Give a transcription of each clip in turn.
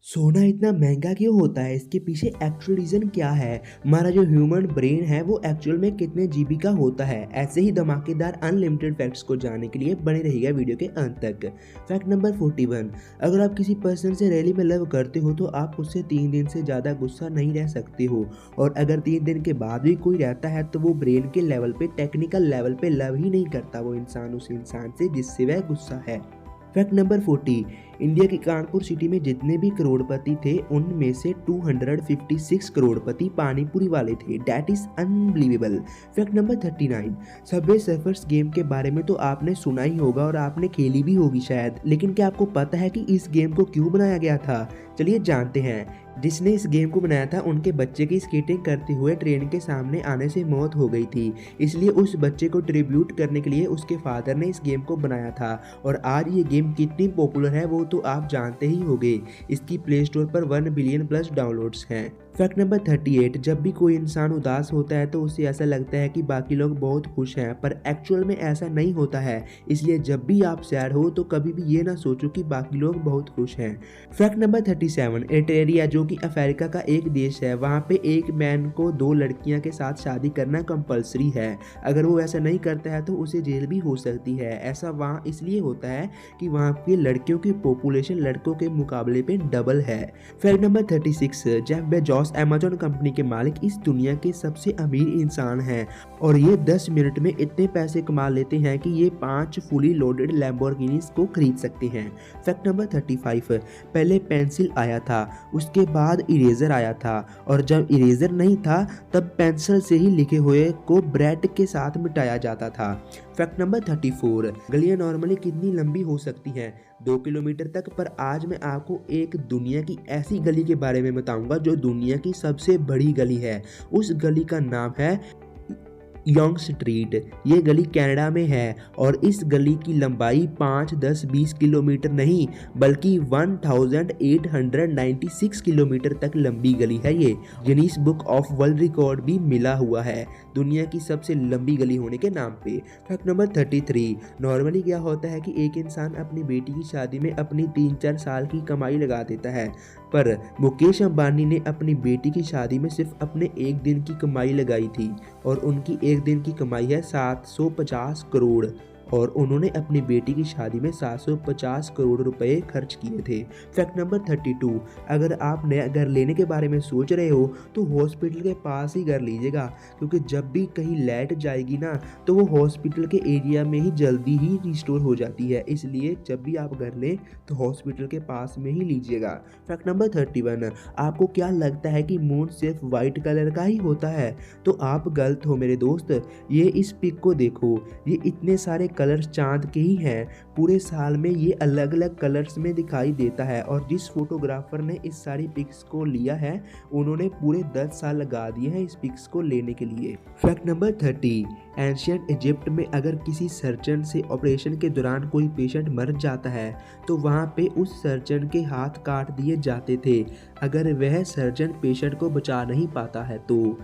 सोना इतना महंगा क्यों होता है? इसके पीछे एक्चुअल रीज़न क्या है? हमारा जो ह्यूमन ब्रेन है वो एक्चुअल में कितने जीबी का होता है? ऐसे ही धमाकेदार अनलिमिटेड फैक्ट्स को जानने के लिए बने रहिएगा वीडियो के अंत तक। फैक्ट नंबर 41, अगर आप किसी पर्सन से रियली में लव करते हो तो आप उससे 3 दिन से ज़्यादा गुस्सा नहीं रह सकते हो, और अगर 3 दिन के बाद भी कोई रहता है तो वो ब्रेन के लेवल पे, टेक्निकल लेवल पे लव ही नहीं करता वो इंसान उस इंसान से जिससे वह गुस्सा है। फैक्ट नंबर 40, इंडिया की कानपुर सिटी में जितने भी करोड़पति थे उनमें से 256 करोड़पति पानीपुरी वाले थे। That is unbelievable. Fact number 39, Subway surfers game के बारे में तो आपने सुना ही होगा और आपने खेली भी होगी शायद, लेकिन क्या आपको पता है कि इस गेम को क्यों बनाया गया था? चलिए जानते हैं। जिसने इस गेम को बनाया था उनके बच्चे की स्केटिंग करते हुए ट्रेन के सामने आने से मौत हो गई थी, इसलिए उस बच्चे को ट्रिब्यूट करने के लिए उसके फादर ने इस गेम को बनाया था। और आज ये गेम कितनी पॉपुलर है वो तो आप जानते ही होंगे। इसकी प्ले स्टोर पर 1 बिलियन प्लस डाउनलोड्स हैं। फैक्ट नंबर 38, जब भी कोई इंसान उदास होता है तो उसे ऐसा लगता है कि बाकी लोग बहुत खुश हैं, पर एक्चुअल में ऐसा नहीं होता है। इसलिए जब भी आप सैड हो तो कभी भी ये ना सोचो कि बाकी लोग बहुत खुश हैं। फैक्ट नंबर 37, एटेरिया जो कि अफ्रीका का एक देश है, वहाँ पे एक मैन को 2 लड़कियां के साथ शादी करना कंपलसरी है। अगर वो ऐसा नहीं करता है तो उसे जेल भी हो सकती है। ऐसा वहाँ इसलिए होता है कि वहाँ की लड़कियों की पॉपुलेशन लड़कों के मुकाबले पे डबल है। Fact number 36, Jeff Bezos Amazon company के मालिक इस दुनिया के सबसे अमीर इंसान हैं, और ये 10 मिनट में इतने पैसे कमा लेते हैं कि ये 5 फुली लोडेड लैम्बोर्गिनीज को खरीद सकते हैं। फैक्ट नंबर 35, पहले पेंसिल आया था, उसके बाद इरेजर आया था, और जब इरेजर नहीं था तब पेंसिल से ही लिखे हुए को ब्रेड के साथ मिटाया जाता था। फैक्ट नंबर 34, गलियां नॉर्मली कितनी लंबी हो सकती हैं? 2 किलोमीटर तक, पर आज मैं आपको एक दुनिया की ऐसी गली के बारे में बताऊंगा जो दुनिया की सबसे बड़ी गली है। उस गली का नाम है यंग स्ट्रीट। ये गली कनाडा में है और इस गली की लंबाई 5, 10, 20 किलोमीटर नहीं बल्कि 1896 किलोमीटर तक लंबी गली है। ये Guinness book of world record भी मिला हुआ है दुनिया की सबसे लंबी गली होने के नाम पे। फैक्ट नंबर 33, नॉर्मली क्या होता है कि एक इंसान अपनी बेटी की शादी में अपनी 3-4 साल की कमाई लगा देता है, पर मुकेश अंबानी ने अपनी बेटी की शादी में सिर्फ अपने एक दिन की कमाई लगाई थी, और उनकी एक दिन की कमाई है 750 करोड़, और उन्होंने अपनी बेटी की शादी में 750 करोड़ रुपए खर्च किए थे। फैक्ट नंबर 32, अगर आप नया घर लेने के बारे में सोच रहे हो तो हॉस्पिटल के पास ही घर लीजिएगा, क्योंकि जब भी कहीं लाइट जाएगी ना तो वो हॉस्पिटल के एरिया में ही जल्दी ही रिस्टोर हो जाती है, इसलिए जब भी आप घर लें तो हॉस्पिटल के पास में ही लीजिएगा। फैक्ट नंबर 31, आपको क्या लगता है कि मून सिर्फ वाइट कलर का ही होता है? तो आप गलत हो मेरे दोस्त। ये इस पिक को देखो, ये इतने सारे कलर्स चांद के ही हैं। पूरे साल में ये अलग अलग कलर्स में दिखाई देता है, और जिस फोटोग्राफर ने इस सारी पिक्स को लिया है उन्होंने पूरे 10 साल लगा दिए हैं इस पिक्स को लेने के लिए। फैक्ट नंबर 30, एंशियंट इजिप्ट में अगर किसी सर्जन से ऑपरेशन के दौरान कोई पेशेंट मर जाता है तो वहाँ पे उस सर्जन के हाथ काट दिए जाते थे अगर वह सर्जन पेशेंट को बचा नहीं पाता है तो।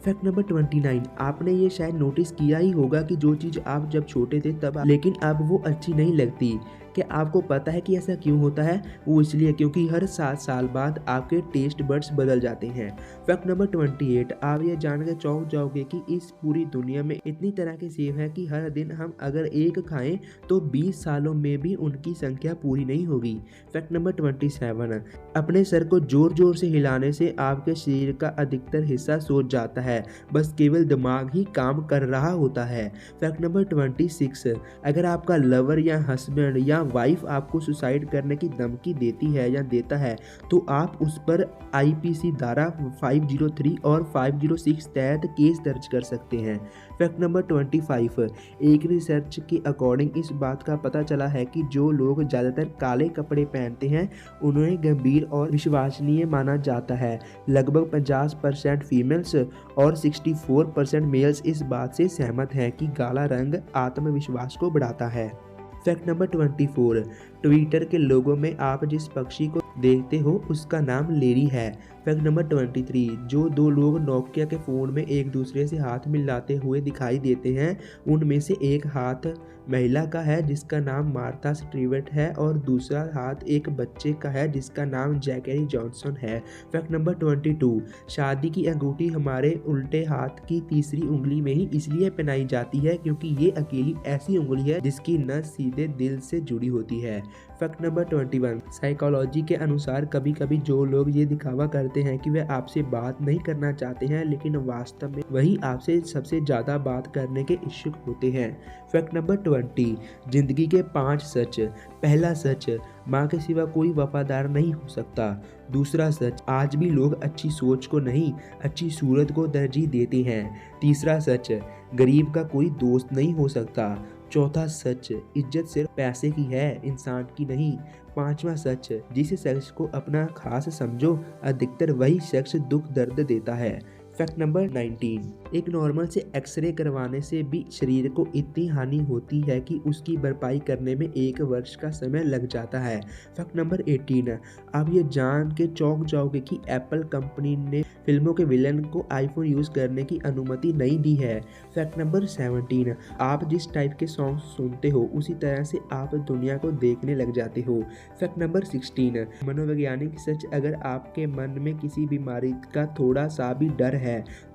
फैक्ट नंबर 29, आपने ये शायद नोटिस किया ही होगा कि जो चीज़ आप जब छोटे थे तब लेकिन अब वो अच्छी नहीं लगती। क्या आपको पता है कि ऐसा क्यों होता है? वो इसलिए क्योंकि हर 7 साल बाद आपके टेस्ट बड्स बदल जाते हैं। फैक्ट नंबर 28, आप ये जानकर चौंक जाओगे कि इस पूरी दुनिया में इतनी तरह के सेब हैं कि हर दिन हम अगर एक खाएं तो 20 सालों में भी उनकी संख्या पूरी नहीं होगी। फैक्ट नंबर 27, अपने सर को जोर जोर से हिलाने से आपके शरीर का अधिकतर हिस्सा सो जाता है, बस केवल दिमाग ही काम कर रहा होता है। फैक्ट नंबर 26, अगर आपका लवर या हस्बैंड या वाइफ आपको सुसाइड करने की धमकी देती है या देता है तो आप उस पर आईपीसी धारा 503 और 506 तहत केस दर्ज कर सकते हैं। फैक्ट नंबर 25, एक रिसर्च के अकॉर्डिंग इस बात का पता चला है कि जो लोग ज़्यादातर काले कपड़े पहनते हैं उन्हें गंभीर और विश्वसनीय माना जाता है। लगभग 50% फीमेल्स और 64% मेल्स इस बात से सहमत हैं कि काला रंग आत्मविश्वास को बढ़ाता है। फैक्ट नंबर 24, ट्विटर के लोगों में आप जिस पक्षी को देखते हो उसका नाम लेरी है। फैक्ट नंबर 23, जो दो लोग नोकिया के फ़ोन में एक दूसरे से हाथ मिलाते हुए दिखाई देते हैं उनमें से एक हाथ महिला का है जिसका नाम मार्था स्टीवर्ट है और दूसरा हाथ एक बच्चे का है जिसका नाम जैकरी जॉनसन है। फैक्ट नंबर 22, शादी की अंगूठी हमारे उल्टे हाथ की तीसरी उंगली में ही इसलिए पहनाई जाती है क्योंकि ये अकेली ऐसी उंगली है जिसकी नस सीधे दिल से जुड़ी होती है। फैक्ट नंबर 21, साइकोलॉजी के अनुसार कभी कभी जो लोग ये दिखावा करते हैं कि वे आपसे बात नहीं करना चाहते हैं लेकिन वास्तव में वही आपसे सबसे ज़्यादा बात करने के इच्छुक होते हैं। फैक्ट नंबर 20, जिंदगी के 5 सच। पहला सच, माँ के सिवा कोई वफादार नहीं हो सकता। दूसरा सच, आज भी लोग अच्छी सोच को नहीं अच्छी सूरत को तरजीह देते हैं। तीसरा सच, गरीब का कोई दोस्त नहीं हो सकता। चौथा सच, इज्जत सिर्फ पैसे की है इंसान की नहीं। पांचवा सच, जिस शख्स को अपना खास समझो अधिकतर वही शख्स दुख दर्द देता है। फैक्ट नंबर 19, एक नॉर्मल से एक्सरे करवाने से भी शरीर को इतनी हानि होती है कि उसकी भरपाई करने में 1 वर्ष का समय लग जाता है। फैक्ट नंबर 18, आप ये जान के चौंक जाओगे कि एप्पल कंपनी ने फिल्मों के विलन को आईफोन यूज़ करने की अनुमति नहीं दी है। फैक्ट नंबर 17, आप जिस टाइप के सॉन्ग सुनते हो उसी तरह से आप दुनिया को देखने लग जाते हो। फैक्ट नंबर 16, मनोवैज्ञानिक सच, अगर आपके मन में किसी बीमारी का थोड़ा सा भी डर है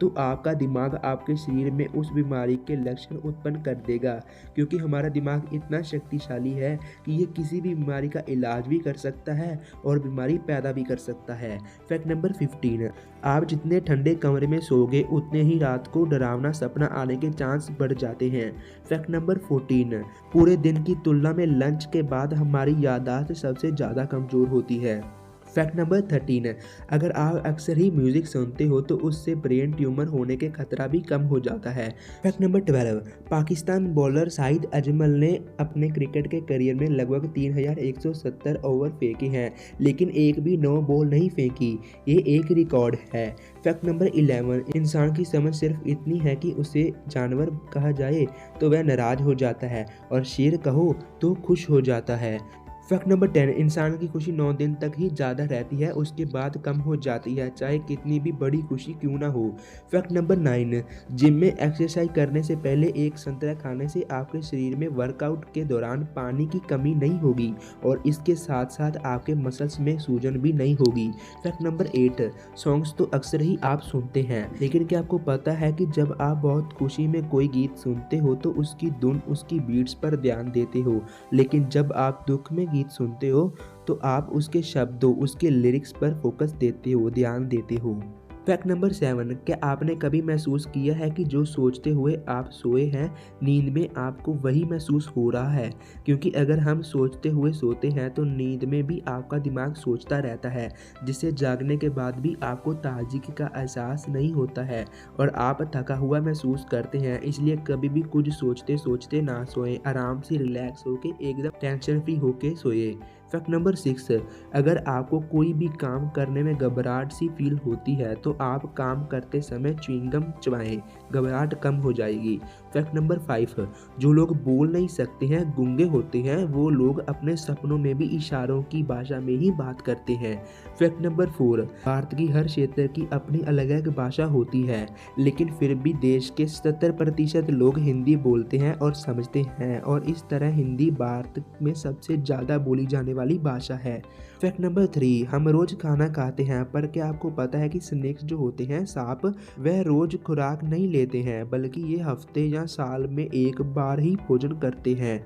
तो आपका दिमाग आपके शरीर में उस बीमारी के लक्षण उत्पन्न कर देगा क्योंकि हमारा दिमाग इतना शक्तिशाली है कि ये किसी भी बीमारी का इलाज भी कर सकता है और बीमारी पैदा भी कर सकता है। फैक्ट नंबर 15, आप जितने ठंडे कमरे में सोओगे उतने ही रात को डरावना सपना आने के चांस बढ़ जाते हैं। फैक्ट नंबर 14, पूरे दिन की तुलना में लंच के बाद हमारी याददाश्त सबसे ज़्यादा कमज़ोर होती है। फैक्ट नंबर 13, अगर आप अक्सर ही म्यूज़िक सुनते हो तो उससे ब्रेन ट्यूमर होने के खतरा भी कम हो जाता है। Fact number 12, Pakistan bowler Shahid Ajmal ने अपने क्रिकेट के करियर में लगभग 3170 ओवर फेंके हैं लेकिन एक भी नो बॉल नहीं फेंकी, ये एक रिकॉर्ड है। फैक्ट नंबर 11, इंसान की समझ सिर्फ इतनी है कि उसे जानवर कहा जाए तो वह नाराज़ हो जाता है और शेर कहो तो खुश हो जाता है। फैक्ट नंबर 10, इंसान की खुशी 9 दिन तक ही ज़्यादा रहती है उसके बाद कम हो जाती है चाहे कितनी भी बड़ी खुशी क्यों ना हो। फैक्ट नंबर 9, जिम में एक्सरसाइज करने से पहले एक संतरा खाने से आपके शरीर में वर्कआउट के दौरान पानी की कमी नहीं होगी और इसके साथ साथ आपके मसल्स में सूजन भी नहीं होगी। फैक्ट नंबर 8, सॉन्ग्स तो अक्सर ही आप सुनते हैं लेकिन क्या आपको पता है कि जब आप बहुत खुशी में कोई गीत सुनते हो तो उसकी धुन उसकी बीट्स पर ध्यान देते हो लेकिन जब आप दुख में गीत सुनते हो तो आप उसके शब्दों उसके लिरिक्स पर फोकस देते हो ध्यान देते हो। फैक्ट नंबर 7, क्या आपने कभी महसूस किया है कि जो सोचते हुए आप सोए हैं नींद में आपको वही महसूस हो रहा है क्योंकि अगर हम सोचते हुए सोते हैं तो नींद में भी आपका दिमाग सोचता रहता है जिससे जागने के बाद भी आपको ताजगी का एहसास नहीं होता है और आप थका हुआ महसूस करते हैं। इसलिए कभी भी कुछ सोचते सोचते ना सोएं, आराम से रिलैक्स होके एकदम टेंशन फ्री होके सोए। फैक्ट नंबर 6, अगर आपको कोई भी काम करने में घबराहट सी फील होती है तो आप काम करते समय च्युइंगम चबाएं, घबराहट कम हो जाएगी। फैक्ट नंबर 5, जो लोग बोल नहीं सकते हैं गूंगे होते हैं वो लोग अपने सपनों में भी इशारों की भाषा में ही बात करते हैं। फैक्ट नंबर 4, भारत की हर क्षेत्र की अपनी अलग अलग भाषा होती है लेकिन फिर भी देश के 70% लोग हिंदी बोलते हैं और समझते हैं और इस तरह हिंदी भारत में सबसे ज़्यादा बोली जाने वाली भाषा है। फैक्ट नंबर 3, हम रोज खाना खाते हैं पर क्या आपको पता है कि स्नेक्स जो होते हैं सांप वह रोज खुराक नहीं लेते हैं बल्कि ये हफ्ते या साल में एक बार ही भोजन करते हैं।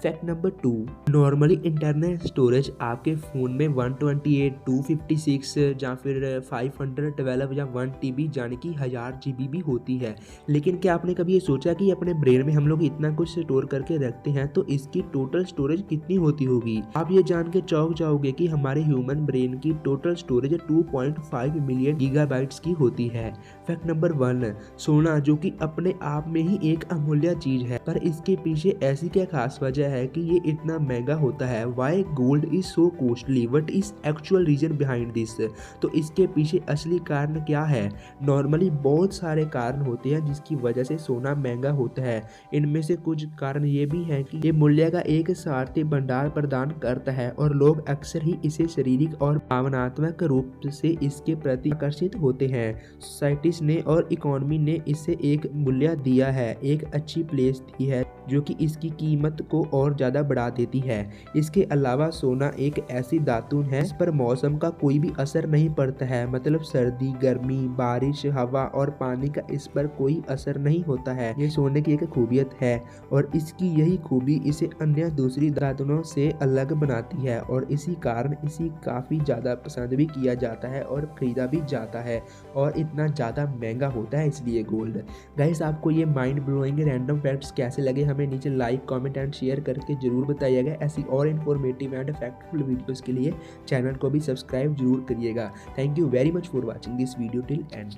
Fact number 2, normally internal storage आपके फ़ोन में 128, 256 या फिर 512 या 1 TB यानी कि 1000 GB भी होती है लेकिन क्या आपने कभी ये सोचा कि अपने ब्रेन में हम लोग इतना कुछ स्टोर करके रखते हैं तो इसकी टोटल स्टोरेज कितनी होती होगी। आप ये जान के चौंक जाओगे कि हमारे ह्यूमन ब्रेन की टोटल स्टोरेज 2.5 मिलियन गीगाबाइट्स की होती है। फैक्ट नंबर 1, सोना जो कि अपने आप में ही एक अमूल्य चीज़ है पर इसके पीछे ऐसी क्या खास वजह वजह है कि ये इतना महंगा होता है। Why gold is so costly, what is actual reason behind this. तो इसके पीछे असली कारण क्या है? नॉर्मली बहुत सारे कारण होते हैं जिसकी वजह से सोना महंगा होता है। इनमें से कुछ कारण ये भी है कि ये मूल्य का एक सार्थी भंडार प्रदान करता है और लोग अक्सर ही इसे शारीरिक और भावनात्मक रूप से इसके प्रति आकर्षित होते हैं। सोसाइटीज ने और इकोनॉमी ने इसे एक मूल्य दिया है, एक अच्छी प्लेस दी है जो कि इसकी कीमत को और ज़्यादा बढ़ा देती है। इसके अलावा सोना एक ऐसी धातु है इस पर मौसम का कोई भी असर नहीं पड़ता है, मतलब सर्दी, गर्मी, बारिश, हवा और पानी का इस पर कोई असर नहीं होता है। ये सोने की एक खूबियत है और इसकी यही खूबी इसे अन्य दूसरी धातुओं से अलग बनाती है और इसी कारण इसी काफ़ी ज़्यादा पसंद भी किया जाता है और ख़रीदा भी जाता है और इतना ज़्यादा महंगा होता है इसलिए गोल्ड। गाइस, आपको ये माइंड ब्लोइंग रैंडम फैक्ट्स कैसे लगे हमें नीचे लाइक, कमेंट एंड शेयर करके जरूर बताइएगा। ऐसी और इन्फॉर्मेटिव एंड फैक्टफुल वीडियोस के लिए चैनल को भी सब्सक्राइब जरूर करिएगा। Thank you very much for watching this video till and.